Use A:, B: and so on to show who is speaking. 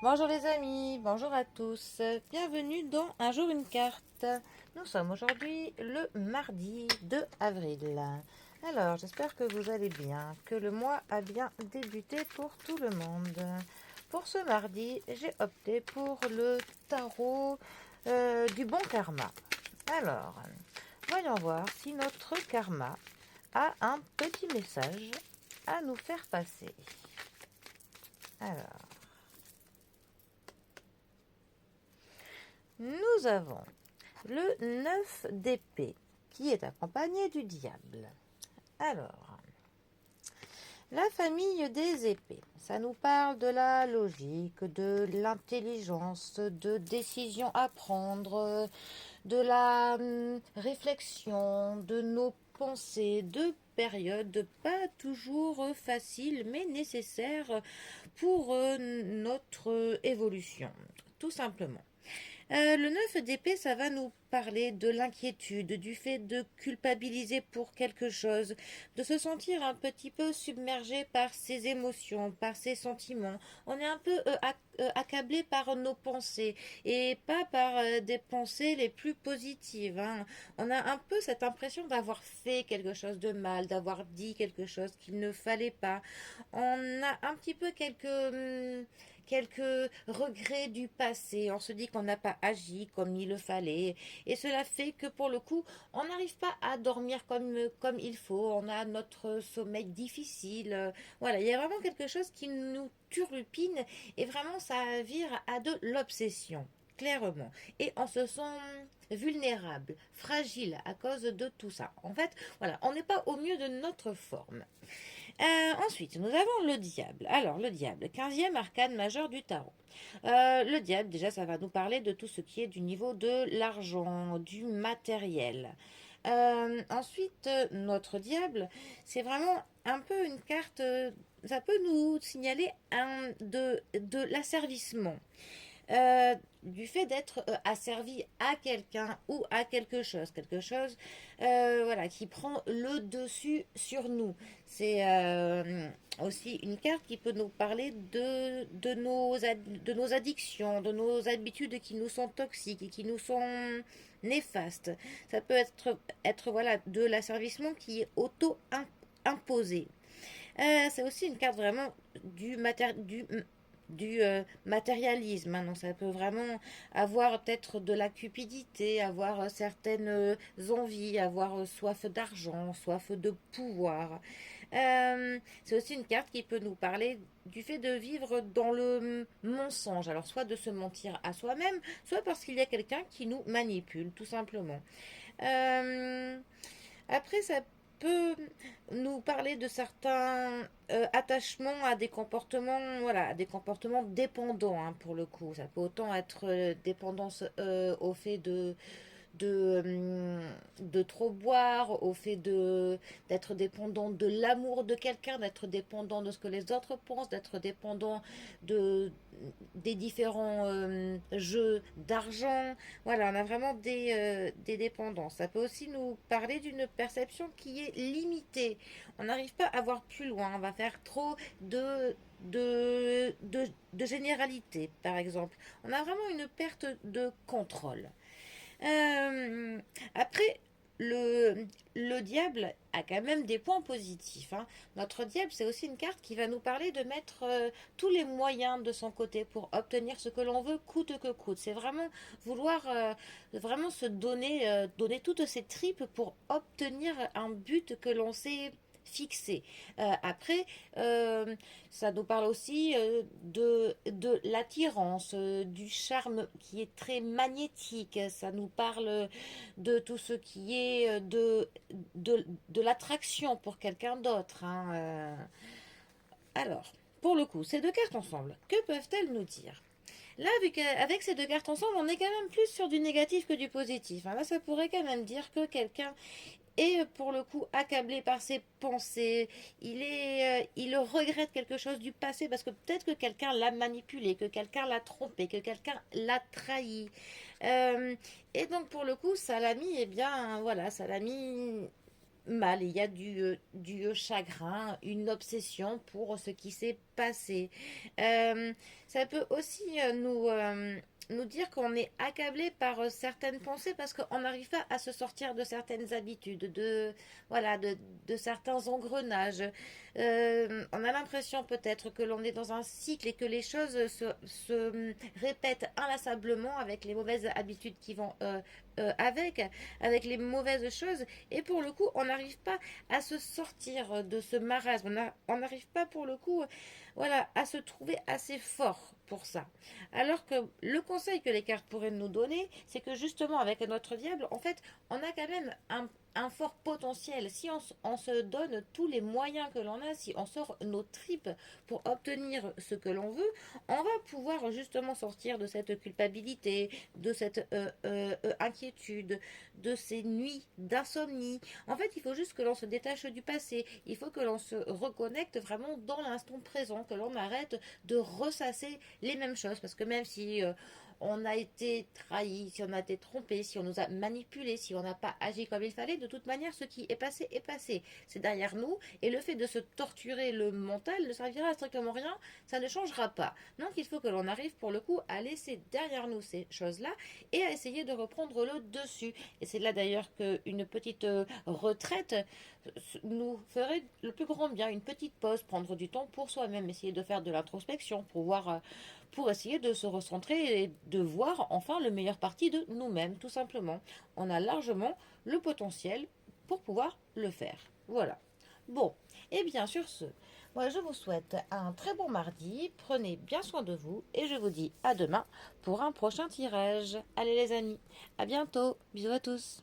A: Bonjour les amis, bonjour à tous. Bienvenue dans Un jour une carte. Nous sommes aujourd'hui le mardi 2 avril. Alors, j'espère que vous allez bien, que le mois a bien débuté pour tout le monde. Pour ce mardi, j'ai opté pour le tarot du bon karma. Alors, voyons voir si notre karma a un petit message à nous faire passer. Alors, nous avons le 9 d'épée qui est accompagné du diable. Alors, la famille des épées, ça nous parle de la logique, de l'intelligence, de décisions à prendre, de la réflexion, de nos pensées, de périodes pas toujours faciles mais nécessaires pour notre évolution, tout simplement. Le 9 d'épée, ça va nous parler de l'inquiétude, du fait de culpabiliser pour quelque chose, de se sentir un petit peu submergé par ses émotions, par ses sentiments. On est un peu accablé par nos pensées et pas par des pensées les plus positives, hein. On a un peu cette impression d'avoir fait quelque chose de mal, d'avoir dit quelque chose qu'il ne fallait pas. On a un petit peu quelques regrets du passé. On se dit qu'on n'a pas agi comme il le fallait. Et cela fait que pour le coup, on n'arrive pas à dormir comme il faut. On a notre sommeil difficile. Voilà, il y a vraiment quelque chose qui nous turlupine et vraiment ça vire à de l'obsession. Clairement. Et on se sent vulnérable, fragile à cause de tout ça. En fait, voilà, on n'est pas au mieux de notre forme. Ensuite, nous avons le diable. Alors, le diable, 15e arcane majeur du tarot. Le diable, déjà, ça va nous parler de tout ce qui est du niveau de l'argent, du matériel. Ensuite, notre diable, c'est vraiment un peu une carte, ça peut nous signaler de l'asservissement. Du fait d'être asservi à quelqu'un ou à quelque chose voilà, qui prend le dessus sur nous. C'est aussi une carte qui peut nous parler de nos addictions, de nos habitudes qui nous sont toxiques et qui nous sont néfastes. Ça peut être voilà, de l'asservissement qui est auto-imposé. C'est aussi une carte vraiment du matérialisme, hein. Donc ça peut vraiment avoir peut-être de la cupidité, avoir certaines envies, avoir soif d'argent, soif de pouvoir. C'est aussi une carte qui peut nous parler du fait de vivre dans le mensonge. Alors soit de se mentir à soi-même, soit parce qu'il y a quelqu'un qui nous manipule, tout simplement. Euh, Après, ça peut nous parler de certains attachements à des comportements, voilà, à des comportements dépendants, hein, pour le coup. Ça peut autant être dépendance au fait de trop boire, au fait d'être dépendant de l'amour de quelqu'un, d'être dépendant de ce que les autres pensent, d'être dépendant de, des différents jeux d'argent. Voilà, on a vraiment des dépendances. Ça peut aussi nous parler d'une perception qui est limitée. On n'arrive pas à voir plus loin. On va faire trop de généralité, par exemple. On a vraiment une perte de contrôle. Euh, Après, le diable a quand même des points positifs, hein. Notre diable, c'est aussi une carte qui va nous parler de mettre tous les moyens de son côté pour obtenir ce que l'on veut, coûte que coûte. C'est vraiment vouloir vraiment se donner, donner toutes ses tripes pour obtenir un but que l'on sait fixé. Après, ça nous parle aussi de l'attirance, du charme qui est très magnétique. Ça nous parle de tout ce qui est de l'attraction pour quelqu'un d'autre, hein. Alors, pour le coup, ces deux cartes ensemble, que peuvent-elles nous dire? Là, avec ces deux cartes ensemble, on est quand même plus sur du négatif que du positif, hein. Là, ça pourrait quand même dire que quelqu'un est pour le coup accablé par ses pensées. Il regrette quelque chose du passé parce que peut-être que quelqu'un l'a manipulé, que quelqu'un l'a trompé, que quelqu'un l'a trahi. Euh, et donc pour le coup, ça l'a mis, eh bien, voilà, ça l'a mis. mal, il y a du chagrin, une obsession pour ce qui s'est passé. Euh, Ça peut aussi nous dire qu'on est accablé par certaines pensées parce qu'on n'arrive pas à se sortir de certaines habitudes, voilà, de certains engrenages. On a l'impression peut-être que l'on est dans un cycle et que les choses se répètent inlassablement avec les mauvaises habitudes qui vont avec les mauvaises choses. Et pour le coup, on n'arrive pas à se sortir de ce marasme. On n'arrive pas pour le coup, voilà, à se trouver assez fort pour ça. Alors que le conseil que les cartes pourraient nous donner, c'est que justement avec notre diable, en fait, on a quand même un fort potentiel. Si on se donne tous les moyens que l'on a, si on sort nos tripes pour obtenir ce que l'on veut, on va pouvoir justement sortir de cette culpabilité, de cette inquiétude, de ces nuits d'insomnie. En fait, il faut juste que l'on se détache du passé. Il faut que l'on se reconnecte vraiment dans l'instant présent, que l'on arrête de ressasser les mêmes choses. Parce que même si on a été trahi, si on a été trompé, si on nous a manipulé, si on n'a pas agi comme il fallait, de toute manière, ce qui est passé est passé. C'est derrière nous. Et le fait de se torturer le mental ne servira à strictement rien. Ça ne changera pas. Donc, il faut que l'on arrive pour le coup à laisser derrière nous ces choses-là et à essayer de reprendre le dessus. Et c'est là d'ailleurs qu'une petite retraite nous ferait le plus grand bien, une petite pause, prendre du temps pour soi-même, essayer de faire de l'introspection pour voir, pour essayer de se recentrer et de voir enfin le meilleur parti de nous-mêmes, tout simplement. On a largement le potentiel pour pouvoir le faire. Voilà. Bon, et bien sur ce, moi je vous souhaite un très bon mardi, prenez bien soin de vous et je vous dis à demain pour un prochain tirage. Allez les amis, à bientôt, bisous à tous.